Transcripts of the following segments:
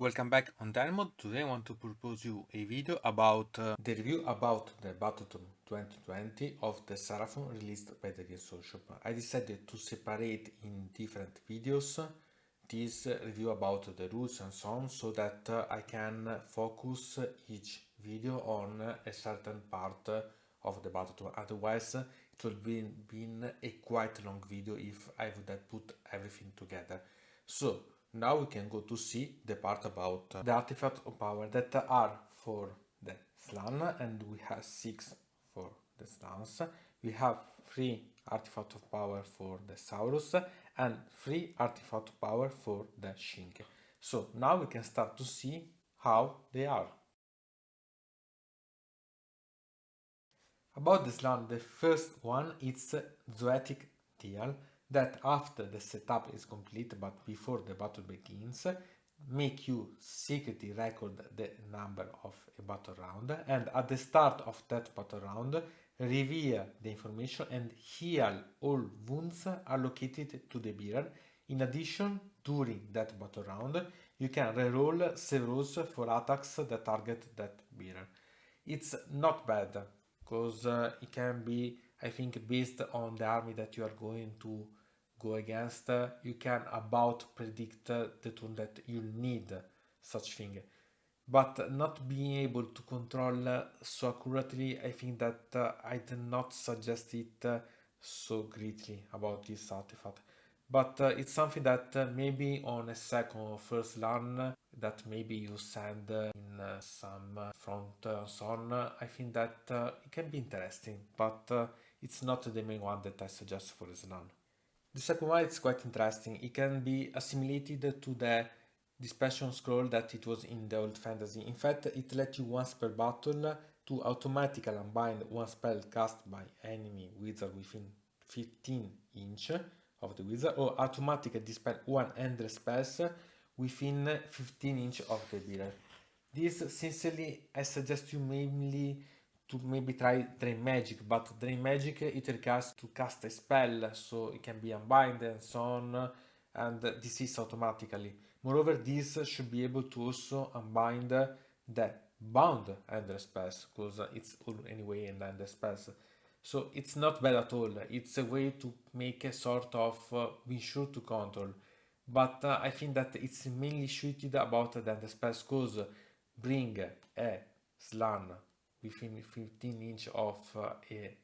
Welcome back on Diamond. Today I want to propose you a video about the review about the Battletome 2020 of the Seraphon released by the Games Workshop. I decided to separate in different videos this review about the rules and so on, so that I can focus each video on a certain part of the Battletome. Otherwise it would be been a quite long video if I would have put everything together. So now we can go to see the part about the Artefacts of Power that are for the Slan, and we have 6 for the Slans. We have 3 Artifacts of Power for the Saurus and 3 Artifacts of Power for the Shinx. So now we can start to see how they are. About the Slan, the first one is Zoetic Deal, that after the setup is complete but before the battle begins, make you secretly record the number of a battle round, and at the start of that battle round reveal the information and heal all wounds allocated to the bearer. In addition, during that battle round you can reroll several for attacks that target that bearer. It's not bad because it can be, I think, based on the army that you are going to go against, you can about predict the turn that you need such thing. But not being able to control so accurately, I think that I do not suggest it so greatly about this artifact. But it's something that maybe on a second or first run that maybe you send in some front so on, I think that it can be interesting, but it's not the main one that I suggest for this run. The second one is quite interesting. It can be assimilated to the dispersion scroll that it was in the old fantasy. In fact, it lets you once per battle to automatically unbind one spell cast by enemy wizard within 15 inch of the wizard, or automatically dispel one endless spells within 15 inch of the bearer. This, sincerely, I suggest you mainly to maybe try Drain Magic, but Drain Magic it requires to cast a spell, so it can be unbind and so on, and this is automatically. Moreover, this should be able to also unbind the bound endless spells, because it's anyway an endless spells. So it's not bad at all. It's a way to make a sort of be sure to control. But I think that it's mainly suited about the endless spells, because bring a Slan within 15 inch of a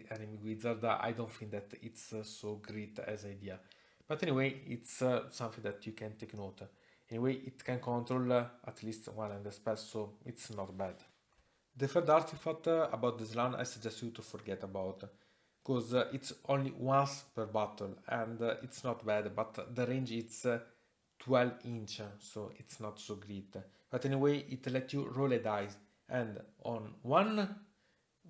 enemy wizard, I don't think that it's so great as idea. But anyway, it's something that you can take note. Anyway, it can control at least one endless spell, so it's not bad. The third artifact about this run I suggest you to forget about, because it's only once per battle and it's not bad, but the range is 12 inch, so it's not so great. But anyway, it lets you roll a dice, and on one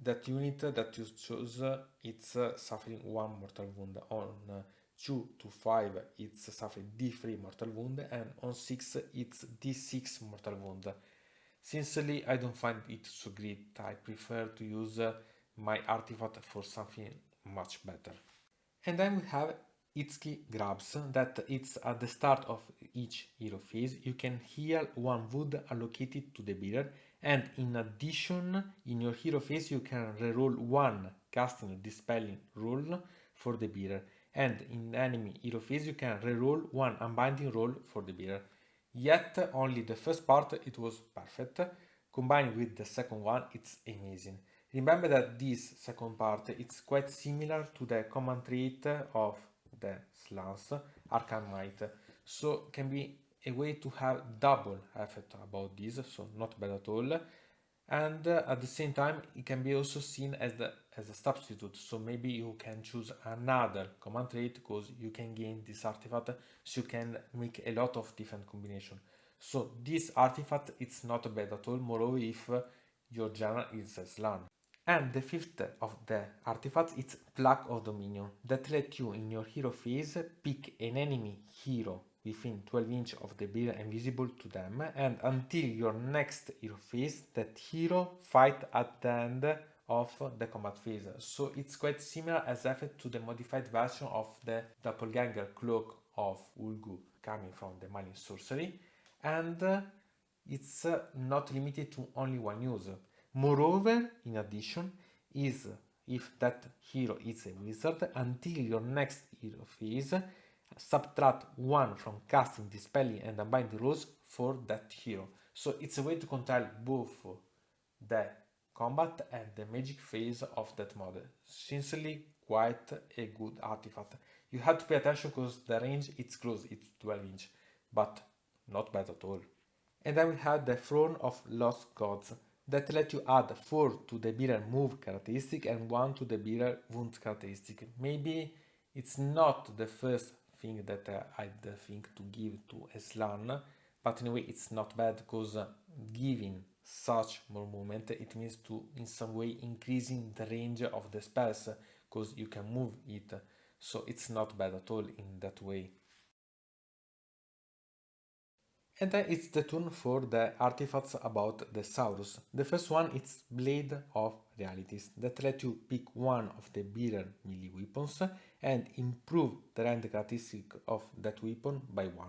that unit that you choose, it's suffering 1 mortal wound. On 2 to 5, it's suffering D3 mortal wound, and on 6, it's D6 mortal wound. Sincerely, I don't find it so great. I prefer to use my artifact for something much better. And then we have Itsuki Grabs, that it's at the start of each hero phase. You can heal 1 wound allocated to the bearer, and in addition, in your hero phase you can reroll 1 casting or dispelling roll for the bearer, and in enemy hero phase you can reroll 1 unbinding roll for the bearer. Yet only the first part it was perfect. Combined with the second one, it's amazing. Remember that this second part it's quite similar to the command trait of the Slans, Arcane Might, so can be a way to have double effect about this, so not bad at all. And at the same time it can be also seen as a substitute, so maybe you can choose another command trait because you can gain this artifact, so you can make a lot of different combinations. So this artifact it's not bad at all, moreover if your general is a Slan. And the fifth of the artifacts is Plague of Dominion, that let you in your hero phase pick an enemy hero within 12 inch of the bearer and visible to them, and until your next hero phase that hero fight at the end of the combat phase. So it's quite similar as effect to the modified version of the Doppelganger Cloak of Ulgu coming from the Mining Sorcery, and it's not limited to only one user. Moreover, in addition, is if that hero is a wizard, until your next hero phase, subtract 1 from casting, dispelling, and unbinding rules for that hero. So it's a way to control both the combat and the magic phase of that model. Sincerely, quite a good artifact. You have to pay attention because the range it's close, it's 12 inch, but not bad at all. And then we have the Throne of Lost Gods that let you add 4 to the bearer move characteristic and 1 to the bearer wound characteristic. Maybe it's not the first thing that I'd think to give to a Slan, but anyway it's not bad because giving such more movement it means to in some way increasing the range of the spells because you can move it, so it's not bad at all in that way. And then it's the turn for the artifacts about the Saurus. The first one is Blade of Realities that let you pick one of the bearer melee weapons and improve the range characteristic of that weapon by 1.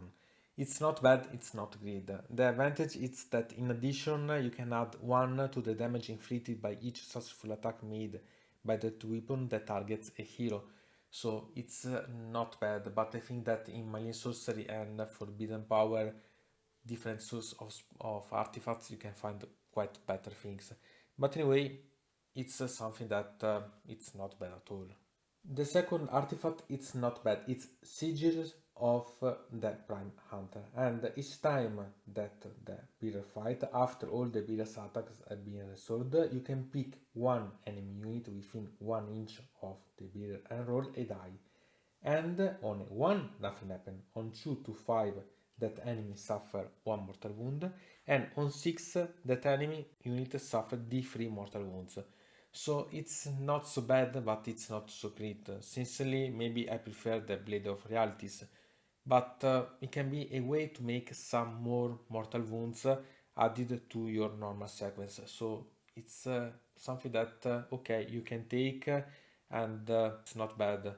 It's not bad, it's not great. The advantage is that in addition you can add 1 to the damage inflicted by each successful attack made by that weapon that targets a hero. So it's not bad, but I think that in Malign Sorcery and Forbidden Power different source of artifacts you can find quite better things, but anyway it's something that it's not bad at all. The second artifact it's not bad, it's Sigils of the Prime Hunter, and each time that the bearer fight, after all the bearer's attacks have been resolved, you can pick one enemy unit within 1 inch of the bearer and roll a die, and on 1 nothing happen, on 2 to 5 that enemy suffer 1 mortal wound, and on 6 that enemy unit suffer d3 mortal wounds. So it's not so bad, but it's not so great. Sincerely, maybe I prefer the Blade of Realities, but it can be a way to make some more mortal wounds added to your normal sequence. So it's something that okay, you can take, and it's not bad.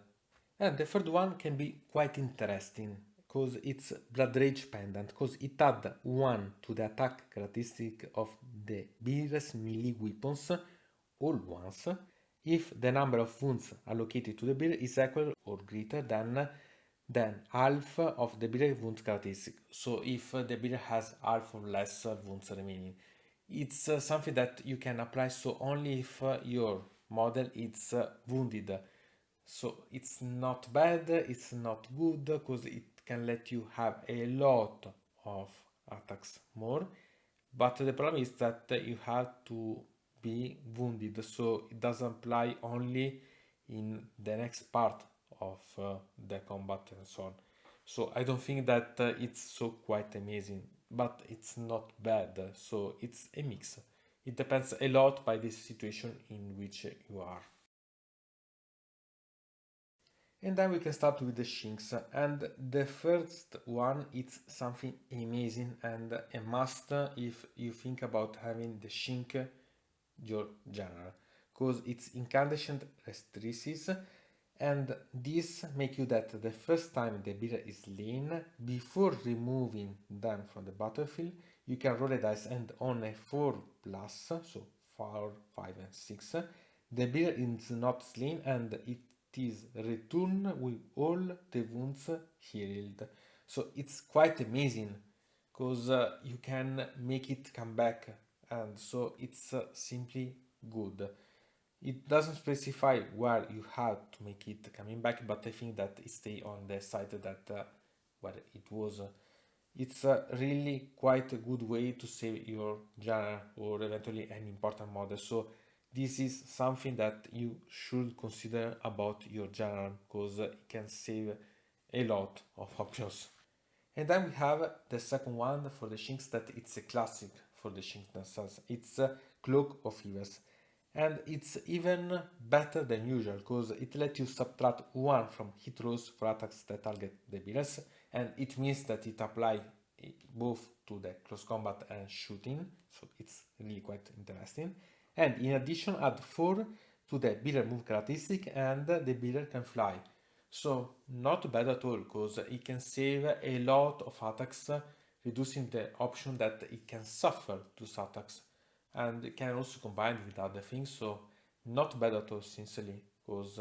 And the third one can be quite interesting because it's Blood Rage Pendant, because it adds 1 to the attack characteristic of the bearer's melee weapons all once if the number of wounds allocated to the bearer is equal or greater than half of the bearer wound characteristic. So if the bearer has half or less wounds remaining, it's something that you can apply so only if your model is wounded. So it's not bad, it's not good because it can let you have a lot of attacks more, but the problem is that you have to be wounded, so it doesn't apply only in the next part of the combat and so on. So I don't think that it's so quite amazing, but it's not bad, so it's a mix. It depends a lot by the situation in which you are. And then we can start with the Shinx, and the first one is something amazing and a must if you think about having the Shinx your general, because it's incandescent restrictions, and this make you that the first time the bearer is slain, before removing them from the battlefield, you can roll a dice, and on a 4+, so 4, 5 and 6, the bearer is not slain and it is returned with all the wounds healed. So it's quite amazing because you can make it come back, and so it's simply good. It doesn't specify where you have to make it coming back, but I think that it stay on the site that where it was. It's really quite a good way to save your genre or eventually an important model. So this is something that you should consider about your genre because it can save a lot of options. And then we have the second one for the Shinx that it's a classic for the Shinx themselves. It's Cloak of Evils. And it's even better than usual because it lets you subtract 1 from hit rolls for attacks that target the bearers, and it means that it applies both to the close combat and shooting, so it's really quite interesting. And in addition add 4 to the bearer move characteristic, and the bearer can fly. So not bad at all because it can save a lot of attacks reducing the option that it can suffer those attacks, and it can also combine with other things, so not bad at all, sincerely, because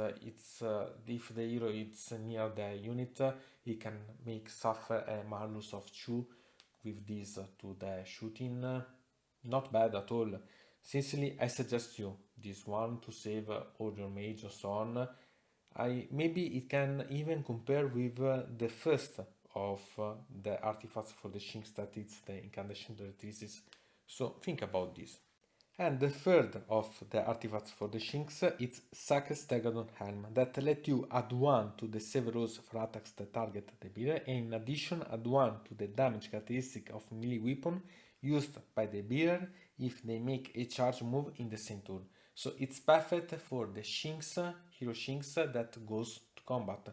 if the hero is near the unit, he can make suffer a malus of 2 with this to the shooting. Not bad at all. Sincerely, I suggest you this one to save all your mage or so on. Maybe it can even compare with the first of the artifacts for the Shinx, that it's the incantation directrices. So think about this. And the third of the artifacts for the Shinx is Sacred Stegadon Helm, that let you add 1 to the save rolls for attacks that target the bearer, and in addition add 1 to the damage characteristic of melee weapon used by the bearer if they make a charge move in the same turn. So it's perfect for the Shinx, hero Shinx that goes to combat.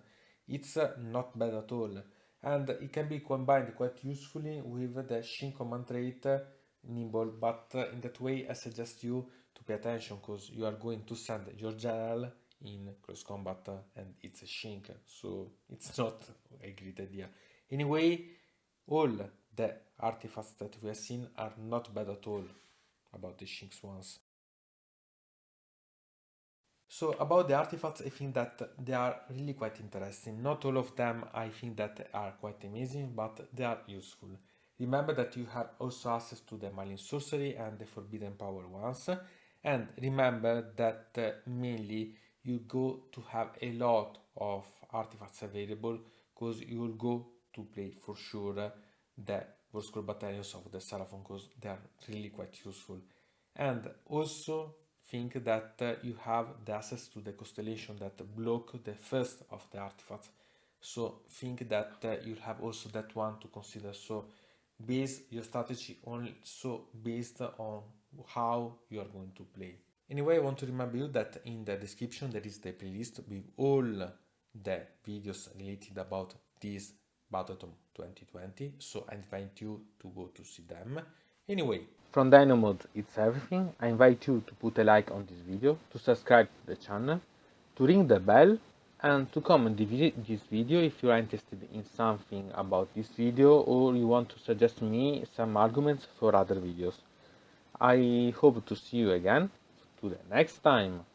It's not bad at all, and it can be combined quite usefully with the Shin command trait Nimble, but in that way I suggest you to pay attention, because you are going to send your general in close combat and it's a Shinx, so it's not a great idea. Anyway, all the artifacts that we have seen are not bad at all about the Shinx ones. So about the artifacts, I think that they are really quite interesting. Not all of them I think that are quite amazing, but they are useful. Remember that you have also access to the Malign Sorcery and the Forbidden Power ones, and remember that mainly you go to have a lot of artifacts available, because you will go to play for sure the War Battalions of the Seraphon, because they are really quite useful. And also think that you have the access to the constellation that block the first of the artifacts, so think that you'll have also that one to consider. So base your strategy also based on how you are going to play. Anyway, I want to remind you that in the description there is the playlist with all the videos related about this Battletome 2020, so I invite you to go to see them. Anyway, from Dino Mode it's everything. I invite you to put a like on this video, to subscribe to the channel, to ring the bell, and to comment this video if you are interested in something about this video, or you want to suggest me some arguments for other videos. I hope to see you again to the next time.